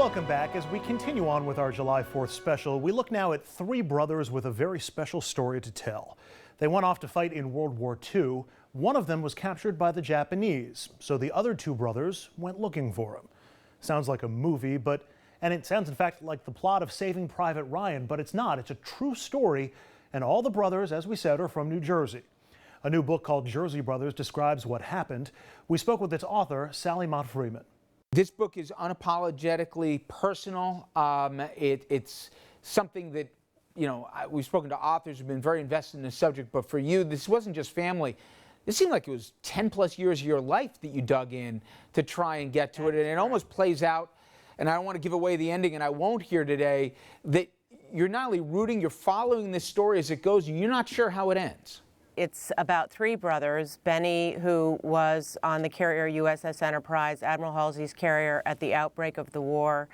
Welcome back. As we continue on with our July 4th special, we look now at three brothers with a very special story to tell. They went off to fight in World War II. One of them was captured by the Japanese, so the other two brothers went looking for him. Sounds like a movie, and it sounds in fact like the plot of Saving Private Ryan, but it's not. It's a true story, and all the brothers, as we said, are from New Jersey. A new book called Jersey Brothers describes what happened. We spoke with its author, Sally Mott Freeman. This book is unapologetically personal. It's something that, we've spoken to authors who've been very invested in the subject, but for you, this wasn't just family. It seemed like it was 10 plus years of your life that you dug in to try and get to it, and it almost plays out, and I don't want to give away the ending, and I won't here today, that you're not only rooting, you're following this story as it goes, and you're not sure how it ends. It's about three brothers. Benny, who was on the carrier USS Enterprise, Admiral Halsey's carrier at the outbreak of the war.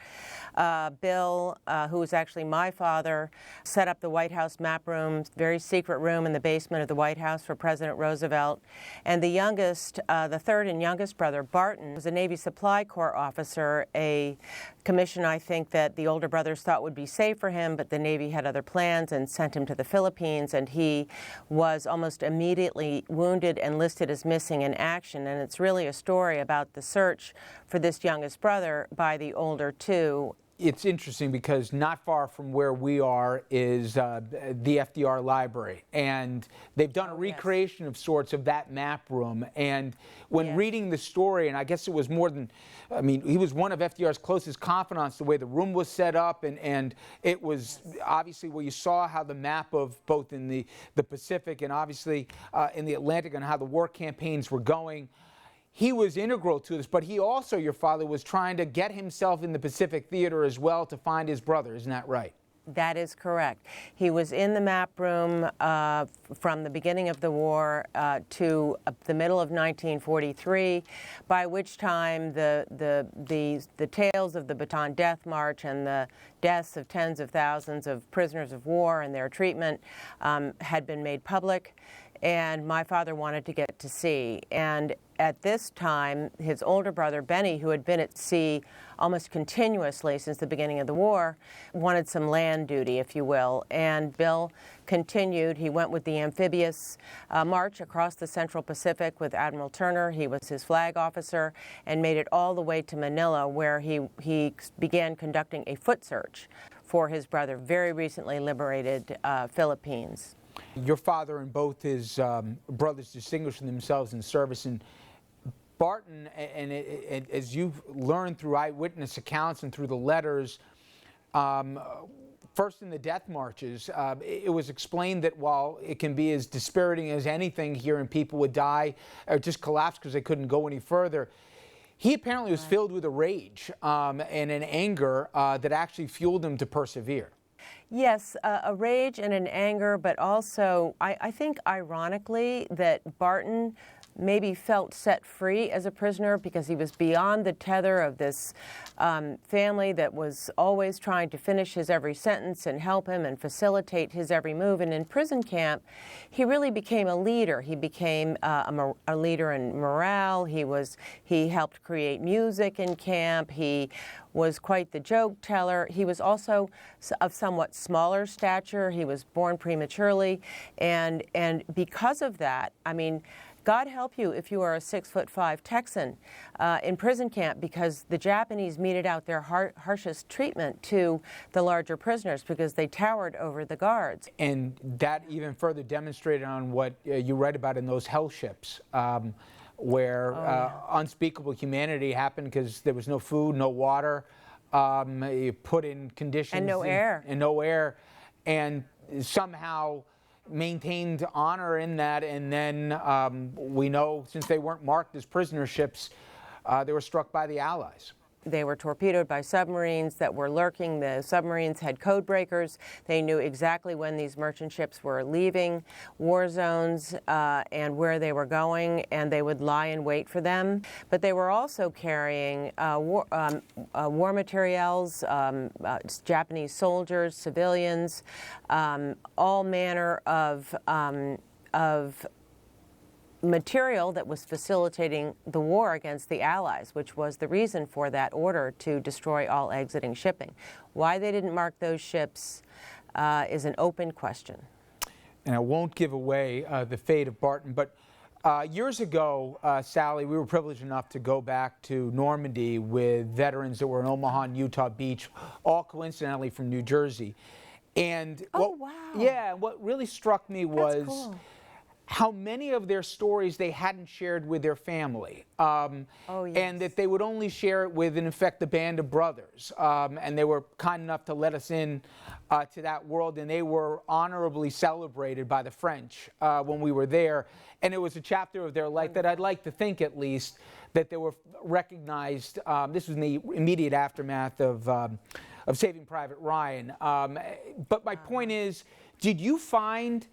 Bill, who was actually my father, set up the White House map room, very secret room in the basement of the White House for President Roosevelt. And the youngest, the third and youngest brother, Barton, was a Navy Supply Corps officer, a commission I think that the older brothers thought would be safe for him, but the Navy had other plans and sent him to the Philippines, and he was almost immediately wounded and listed as missing in action. And it's really a story about the search for this youngest brother by the older two. It's interesting because not far from where we are is the FDR library, and they've done a recreation of sorts of that map room. And when reading the story, and I guess it was more than, he was one of FDR's closest confidants, the way the room was set up, and it was obviously where you saw how the map of both in the Pacific and obviously in the Atlantic and how the war campaigns were going. He was integral to this, but he also, your father, was trying to get himself in the Pacific theater as well to find his brother. Isn't that right? That is correct. He was in the map room from the beginning of the war to the middle of 1943, by which time the tales of the Bataan Death March and the deaths of tens of thousands of prisoners of war and their treatment had been made public. And my father wanted to get to sea. And at this time, his older brother, Benny, who had been at sea almost continuously since the beginning of the war, wanted some land duty, if you will. And Bill continued. He went with the amphibious march across the Central Pacific with Admiral Turner. He was his flag officer, and made it all the way to Manila, where he began conducting a foot search for his brother, very recently liberated Philippines. Your father and both his brothers distinguished themselves in service. And Barton, and as you've learned through eyewitness accounts and through the letters, first in the death marches, it was explained that while it can be as dispiriting as anything here and people would die or just collapse because they couldn't go any further, he apparently was filled with a rage and an anger that actually fueled him to persevere. Yes, a rage and an anger, but also I think ironically that Barton maybe felt set free as a prisoner because he was beyond the tether of this family that was always trying to finish his every sentence and help him and facilitate his every move. And in prison camp, he really became a leader. He became a leader in morale. He helped create music in camp. He was quite the joke teller. He was also of somewhat smaller stature. He was born prematurely, and because of that, God help you if you are a 6'5" Texan in prison camp, because the Japanese meted out their harshest treatment to the larger prisoners because they towered over the guards. And that even further demonstrated on what you read about in those hell ships, where unspeakable humanity happened because there was no food, no water, you put in conditions. And no air. And no air. And somehow maintained honor in that, and then we know since they weren't marked as prisoner ships, they were struck by the Allies. They were torpedoed by submarines that were lurking. The submarines had code breakers. They knew exactly when these merchant ships were leaving war zones and where they were going, and they would lie in wait for them. But they were also carrying war materials, Japanese soldiers, civilians, all manner of material that was facilitating the war against the Allies, which was the reason for that order to destroy all exiting shipping. Why they didn't mark those ships is an open question. And I won't give away the fate of Barton, but years ago, Sally, we were privileged enough to go back to Normandy with veterans that were in Omaha and Utah Beach, all coincidentally from New Jersey. And what really struck me was how many of their stories they hadn't shared with their family, and that they would only share it with, in effect, the band of brothers. And they were kind enough to let us in to that world, and they were honorably celebrated by the French when we were there. And it was a chapter of their life that I'd like to think, at least, that they were recognized. This was in the immediate aftermath of Saving Private Ryan. But my point is, did you find,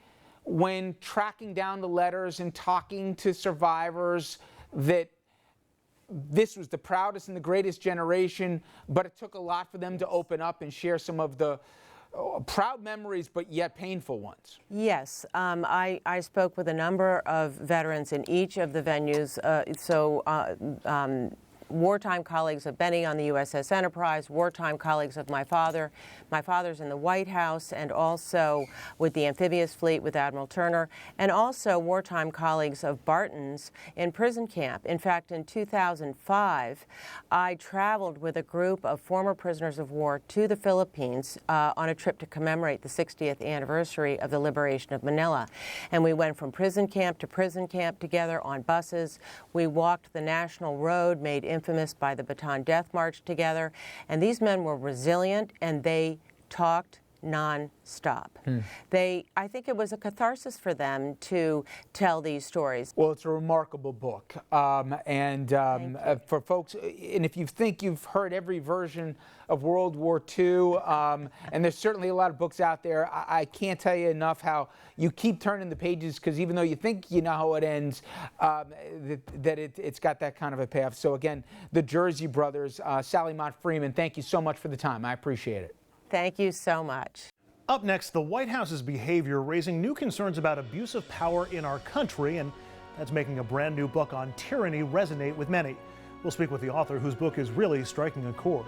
when tracking down the letters and talking to survivors, that this was the proudest and the greatest generation, but it took a lot for them to open up and share some of the proud memories, but yet painful ones? Yes, I spoke with a number of veterans in each of the venues. Wartime colleagues of Benny on the USS Enterprise, wartime colleagues of my father. My father's in the White House, and also with the amphibious fleet with Admiral Turner, and also wartime colleagues of Barton's in prison camp. In fact, in 2005, I traveled with a group of former prisoners of war to the Philippines on a trip to commemorate the 60th anniversary of the liberation of Manila. And we went from prison camp to prison camp together on buses. We walked the National Road, made infamous by the Bataan Death March together, and these men were resilient, and they talked non-stop. I think it was a catharsis for them to tell these stories. Well, it's a remarkable book, for folks, and if you think you've heard every version of World War II, and there's certainly a lot of books out there, I can't tell you enough how you keep turning the pages, because even though you think you know how it ends, it's got that kind of a payoff. So again, the Jersey brothers, Sally Mott Freeman, thank you so much for the time. I appreciate it. Thank you so much. Up next, the White House's behavior raising new concerns about abuse of power in our country, and that's making a brand new book on tyranny resonate with many. We'll speak with the author, whose book is really striking a chord.